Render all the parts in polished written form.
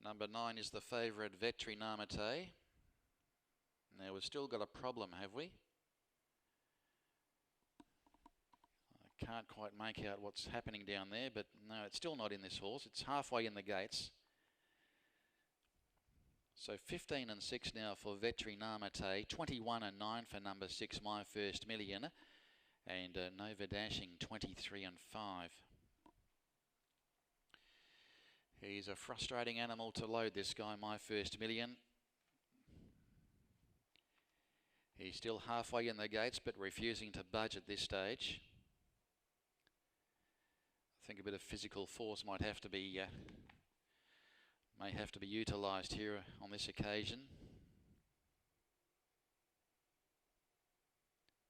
Number 9 is the favourite Veterinamate. Now we've still got a problem, have we? I can't quite make out what's happening down there, but no, it's still not in this horse. It's halfway in the gates. So 15 and 6 now for Veterinamate, 21 and 9 for number 6, My First Million, and Nova Dashing 23 and 5. He's a frustrating animal to load, this guy, My First Million. He's still halfway in the gates, but refusing to budge at this stage. I think a bit of physical force might have to be utilised here on this occasion.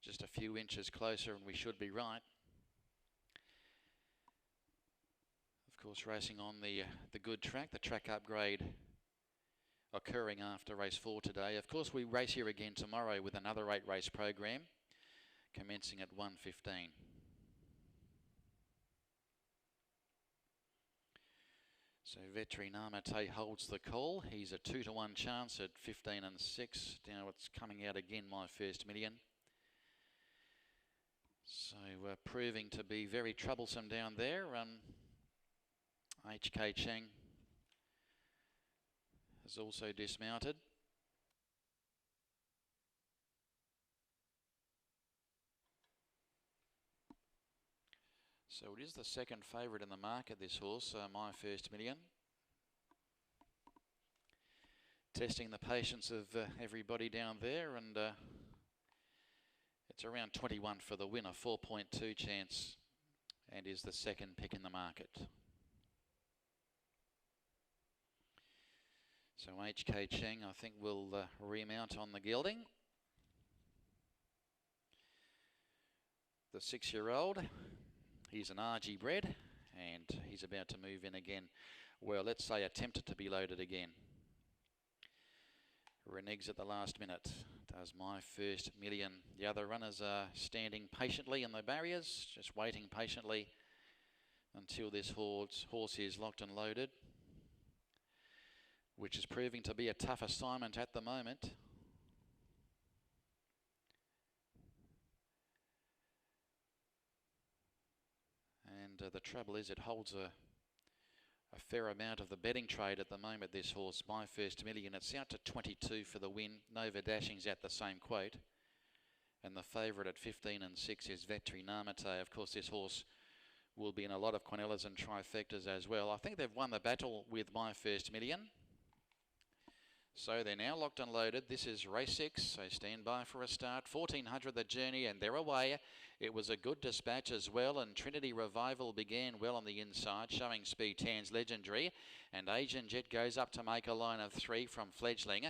Just a few inches closer and we should be right. Of course, racing on the good track, the track upgrade occurring after race 4 today. Of course, we race here again tomorrow with another 8-race program commencing at 1:15. So Veterinamate holds the call. He's a 2-to-1 chance at 15 and 6. Now it's coming out again, My First Million. So proving to be very troublesome down there. HK Cheng has also dismounted. So it is the second favourite in the market, this horse, My First Million. Testing the patience of everybody down there, and it's around 21 for the winner, 4.2 chance, and is the second pick in the market. So HK Cheng, I think, will remount on the gelding. The 6-year-old, he's an RG bred, and he's about to move in again. Well, let's say attempted to be loaded again. Reneges at the last minute. Does My First Million. The other runners are standing patiently in the barriers, just waiting patiently until this horse is locked and loaded, which is proving to be a tough assignment at the moment. And the trouble is it holds a fair amount of the betting trade at the moment, this horse, My First Million. It's out to 22 for the win. Nova Dashing's at the same quote. And the favourite at 15 and 6 is Veterinamate. Of course, this horse will be in a lot of Quinellas and trifectas as well. I think they've won the battle with My First Million. So they're now locked and loaded. This is race 6, so stand by for a start. 1400 the journey, and they're away. It was a good dispatch as well, and Trinity Revival began well on the inside, showing speed. Tan's Legendary, and Asian Jet goes up to make a line of 3 from Fledgling.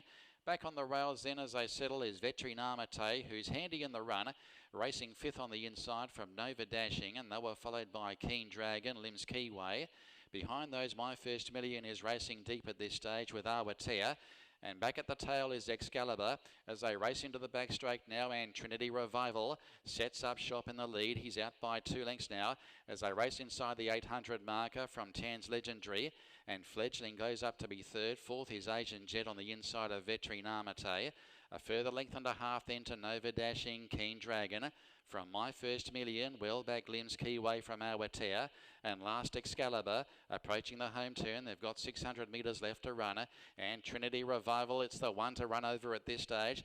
Back on the rails then as they settle is Veterinamate, who's handy in the run, racing 5th on the inside from Nova Dashing, and they were followed by Keen Dragon, Limbs Keyway. Behind those, My First Million is racing deep at this stage with Awatea. And back at the tail is Excalibur as they race into the back straight now, and Trinity Revival sets up shop in the lead. He's out by 2 lengths now as they race inside the 800 marker from Tan's Legendary, and Fledgling goes up to be 3rd. 4th is Asian Jet on the inside of Veterinamate. A further length and a half then to Nova Dashing, Keen Dragon. From My First Million, well back Limbs Keyway from Awatea, and last Excalibur approaching the home turn. They've got 600 metres left to run, and Trinity Revival, it's the one to run over at this stage.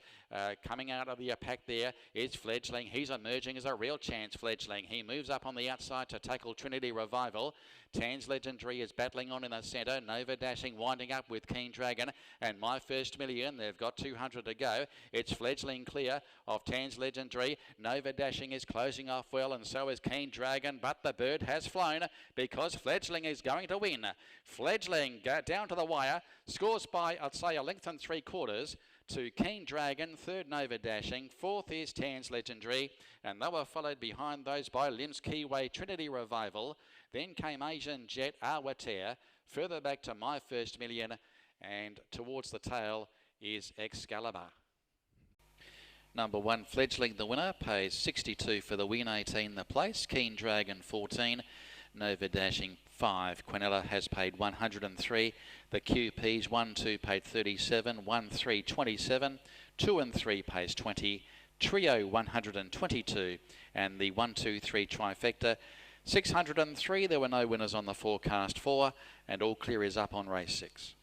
Coming out of the pack there is Fledgling. He's emerging as a real chance, Fledgling. He moves up on the outside to tackle Trinity Revival. Tan's Legendary is battling on in the centre. Nova Dashing winding up with Keen Dragon, and My First Million. They've got 200 to go. It's Fledgling clear of Tan's Legendary. Nova Dashing is closing off well, and so is Keen Dragon, but the bird has flown because Fledgling is going to win. Fledgling down to the wire, scores by, I'd say, a length and 3/4 to Keen Dragon. 3rd, Nova Dashing. 4th is Tan's Legendary, and they were followed behind those by Limbs Keyway, Trinity Revival. Then came Asian Jet, Awatea. Further back to My First Million, and towards the tail is Excalibur. Number 1, Fledgling, the winner, pays 62 for the win, 18 the place. Keen Dragon, 14. Nova Dashing, 5. Quinella has paid 103. The QPs 1, 2 paid 37. 1, 3, 27. 2 and 3 pays 20. Trio 122. And the 1, 2, 3 trifecta 603. There were no winners on the forecast 4, and all clear is up on race 6.